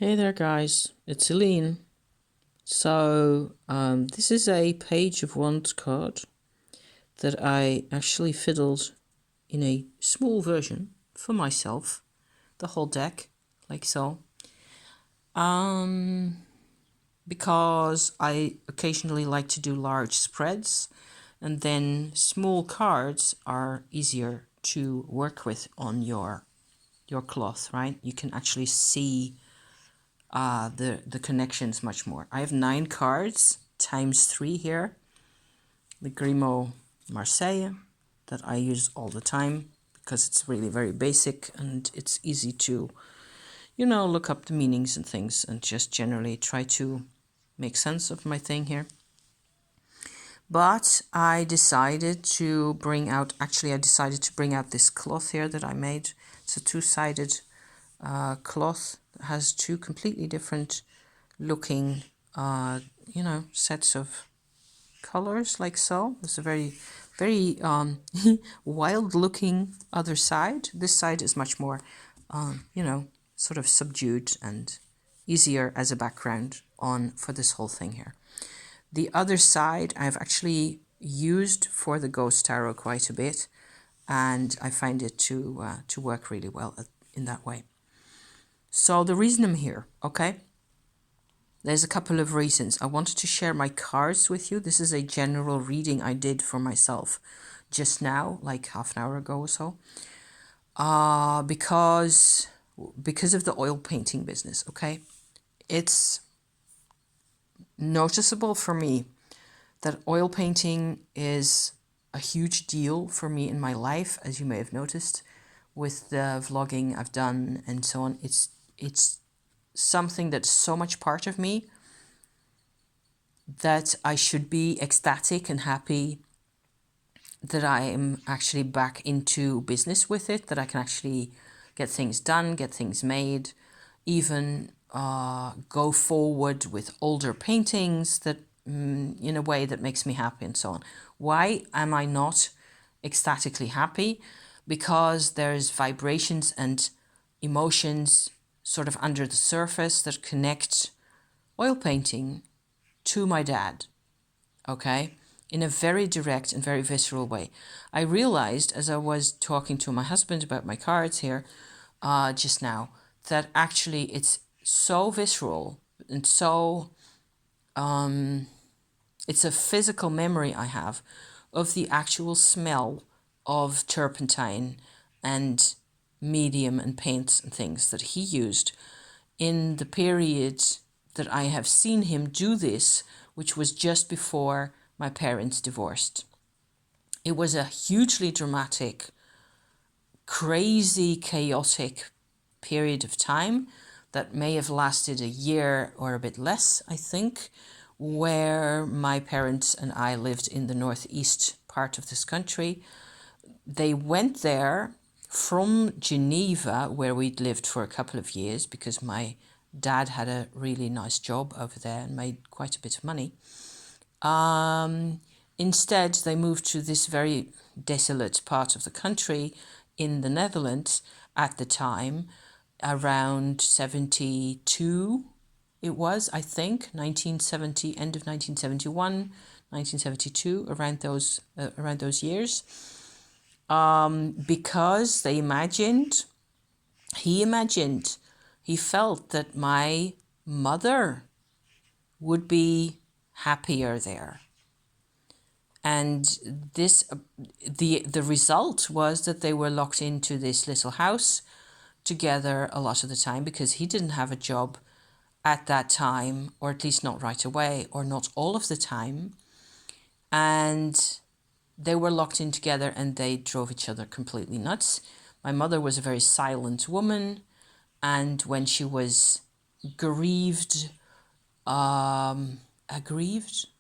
Hey there guys, it's Celine. This is a Page of Wands card that I actually fiddled in a small version for myself, the whole deck, like so. Because I occasionally like to do large spreads, and then small cards are easier to work with on your cloth, right? You can actually see the connections much more. I have 9 cards times 3 here. The Grimo Marseille that I use all the time because it's really very basic and it's easy to, look up the meanings and things and just generally try to make sense of my thing here. But I decided to bring out, this cloth here that I made. It's a 2-sided cloth that has 2 completely different looking, sets of colors, like so. It's a very, very wild looking other side. This side is much more, sort of subdued and easier as a background on for this whole thing here. The other side I've actually used for the Ghost Tarot quite a bit, and I find it to work really well in that way. So the reason I'm here, okay? There's a couple of reasons. I wanted to share my cards with you. This is a general reading I did for myself just now, like half an hour ago or so. Because of the oil painting business, okay? It's noticeable for me that oil painting is a huge deal for me in my life, as you may have noticed with the vlogging I've done and so on. It's something that's so much part of me that I should be ecstatic and happy that I am actually back into business with it, that I can actually get things done, get things made, even go forward with older paintings that in a way that makes me happy and so on. Why am I not ecstatically happy? Because there's vibrations and emotions sort of under the surface that connect oil painting to my dad, okay, in a very direct and very visceral way. I realized as I was talking to my husband about my cards here just now, that actually it's so visceral and so it's a physical memory I have of the actual smell of turpentine and medium and paints and things that he used in the period that I have seen him do this, which was just before my parents divorced. It was a hugely dramatic, crazy, chaotic period of time that may have lasted a year or a bit less, I think, where my parents and I lived in the northeast part of this country. They went there from Geneva, where we'd lived for a couple of years because my dad had a really nice job over there and made quite a bit of money. Instead, they moved to this very desolate part of the country in the Netherlands at the time, around 72. It was, I think, 1970, end of 1971, 1972, around those years. Because he felt that my mother would be happier there. And the result was that they were locked into this little house together a lot of the time because he didn't have a job at that time, or at least not right away, or not all of the time. And they were locked in together and they drove each other completely nuts. My mother was a very silent woman, and when she was aggrieved,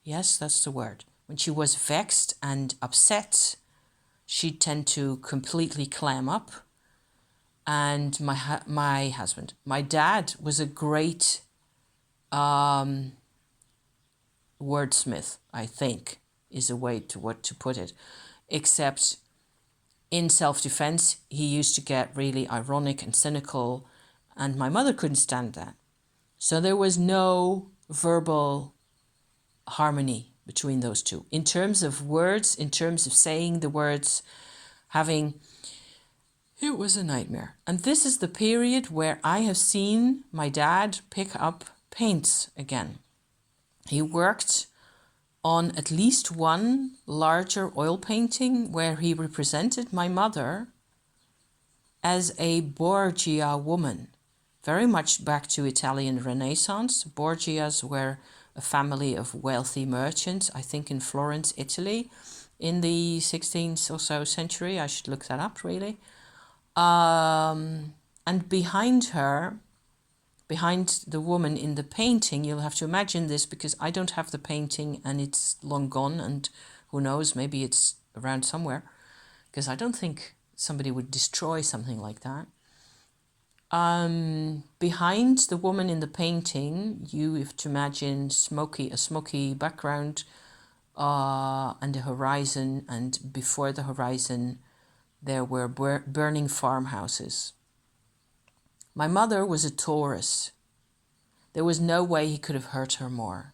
yes, that's the word. When she was vexed and upset, she'd tend to completely clam up. And my husband, my dad, was a great wordsmith, I think, is a way to put it. Except in self-defense, he used to get really ironic and cynical, and my mother couldn't stand that. So there was no verbal harmony between those two. In terms of words, in terms of saying the words, it was a nightmare. And this is the period where I have seen my dad pick up paints again. He worked on at least one larger oil painting where he represented my mother as a Borgia woman, very much back to Italian Renaissance. Borgias were a family of wealthy merchants, I think in Florence, Italy, in the 16th or so century. I should look that up, really. And behind her, behind the woman in the painting, you'll have to imagine this because I don't have the painting and it's long gone, and who knows, maybe it's around somewhere, because I don't think somebody would destroy something like that. Behind the woman in the painting, you have to imagine a smoky background and a horizon, and before the horizon there were burning farmhouses. My mother was a Taurus. There was no way he could have hurt her more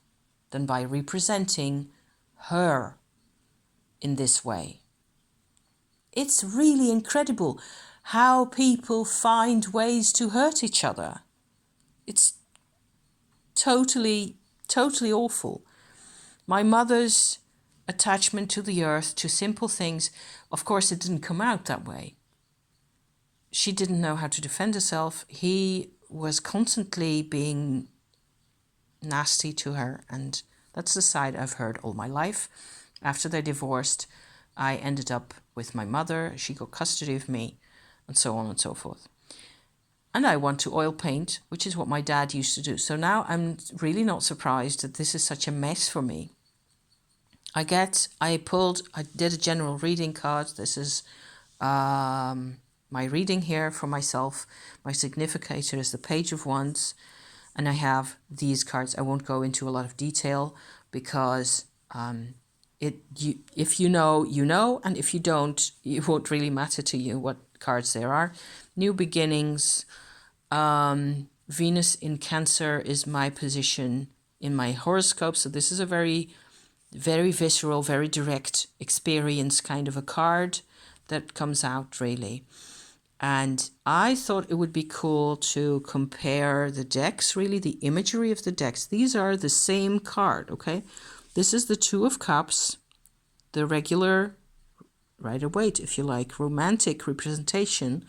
than by representing her in this way. It's really incredible how people find ways to hurt each other. It's totally awful. My mother's attachment to the earth, to simple things, of course it didn't come out that way. She didn't know how to defend herself. He was constantly being nasty to her, and that's the side I've heard all my life. After they divorced, I ended up with my mother. She got custody of me, and so on and so forth. And I want to oil paint, which is what my dad used to do. So now I'm really not surprised that this is such a mess for me. I did a general reading card. This is my reading here for myself. My significator is the Page of Wands, and I have these cards. I won't go into a lot of detail because if you know, you know, and if you don't, it won't really matter to you what cards there are. New beginnings. Venus in Cancer is my position in my horoscope. So this is a very, very visceral, very direct experience kind of a card that comes out really. And I thought it would be cool to compare the decks, really the imagery of the decks. These are the same card, okay? This is the Two of Cups, the regular Rider-Waite, if you like, romantic representation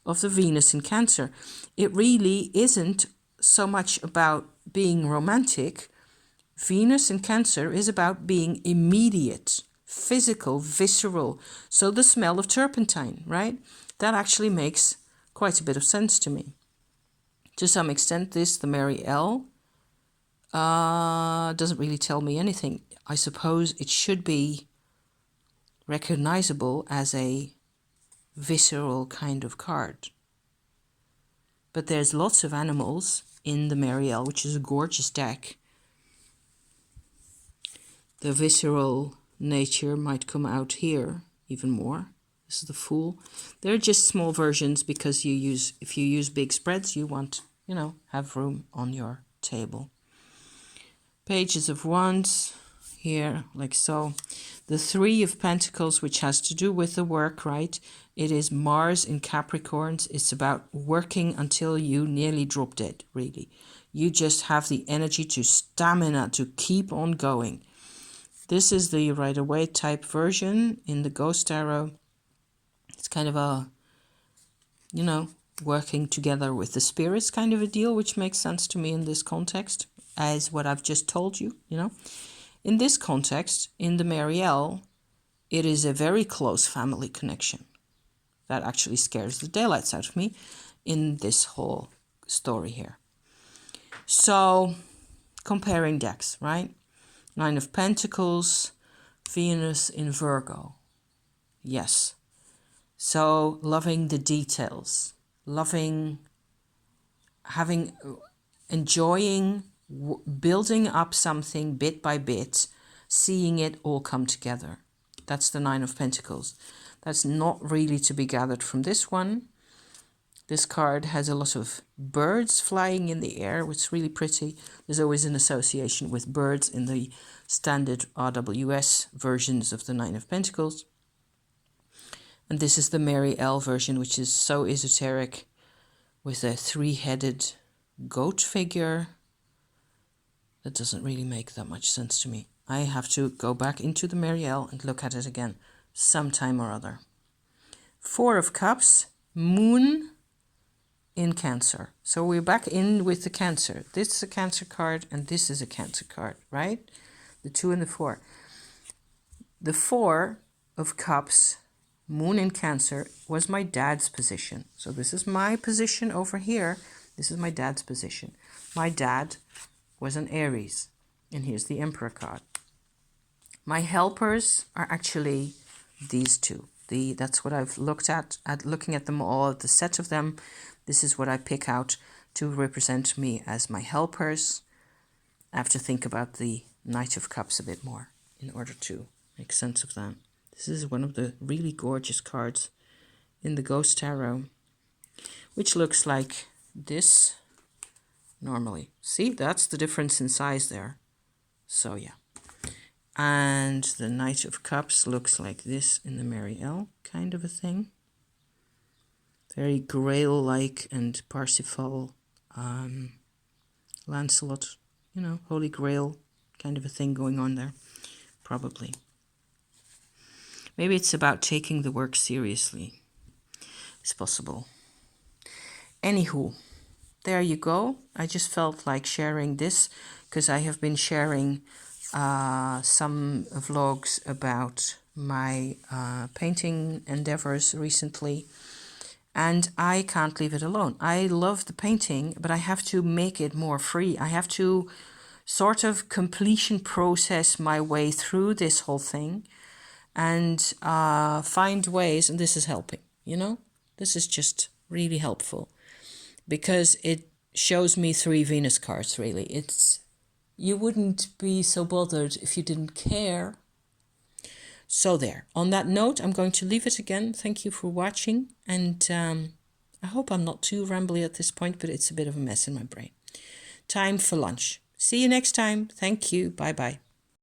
of the Venus in Cancer. It really isn't so much about being romantic. Venus in Cancer is about being immediate, physical, visceral. So the smell of turpentine, right? That actually makes quite a bit of sense to me. To some extent, the Mary L, doesn't really tell me anything. I suppose it should be recognizable as a visceral kind of card. But there's lots of animals in the Mary L, which is a gorgeous deck. The visceral nature might come out here even more. This is the Fool. They're just small versions because if you use big spreads, you want, have room on your table. Pages of Wands here, like so. The Three of Pentacles, which has to do with the work, right? It is Mars in Capricorns. It's about working until you nearly drop dead, really. You just have the energy to stamina to keep on going. This is the Rider-Waite type version in the Ghost Tarot. It's kind of a, working together with the spirits kind of a deal, which makes sense to me in this context, as what I've just told you, In this context, in the Mary L, it is a very close family connection. That actually scares the daylights out of me in this whole story here. So, comparing decks, right? Nine of Pentacles, Venus in Virgo. Yes. So, loving the details, enjoying building up something bit by bit, seeing it all come together. That's the Nine of Pentacles. That's not really to be gathered from this one. This card has a lot of birds flying in the air, which is really pretty. There's always an association with birds in the standard RWS versions of the Nine of Pentacles. And this is the Mary L version, which is so esoteric, with a three-headed goat figure. That doesn't really make that much sense to me. I have to go back into the Mary L and look at it again sometime or other. Four of Cups, Moon in Cancer. So we're back in with the Cancer. This is a Cancer card and this is a Cancer card, right? The 2 and the 4. The 4 of Cups, Moon in Cancer, was my dad's position. So this is my position over here. This is my dad's position. My dad was an Aries. And here's the Emperor card. My helpers are actually these two. That's what I've looked at looking at them all, the set of them. This is what I pick out to represent me as my helpers. I have to think about the Knight of Cups a bit more in order to make sense of that. This is one of the really gorgeous cards in the Ghost Tarot, which looks like this normally. See, that's the difference in size there. So yeah. And the Knight of Cups looks like this in the Mary L, kind of a thing. Very Grail-like and Parsifal, Lancelot, you know, Holy Grail kind of a thing going on there, probably. Maybe it's about taking the work seriously. It's possible. Anywho, there you go. I just felt like sharing this because I have been sharing some vlogs about my painting endeavors recently, and I can't leave it alone. I love the painting, but I have to make it more free. I have to sort of completion process my way through this whole thing and find ways, and this is helping, you know? This is just really helpful because it shows me 3 Venus cards, really. You wouldn't be so bothered if you didn't care. So there. On that note, I'm going to leave it again. Thank you for watching. And I hope I'm not too rambly at this point, but it's a bit of a mess in my brain. Time for lunch. See you next time. Thank you. Bye-bye.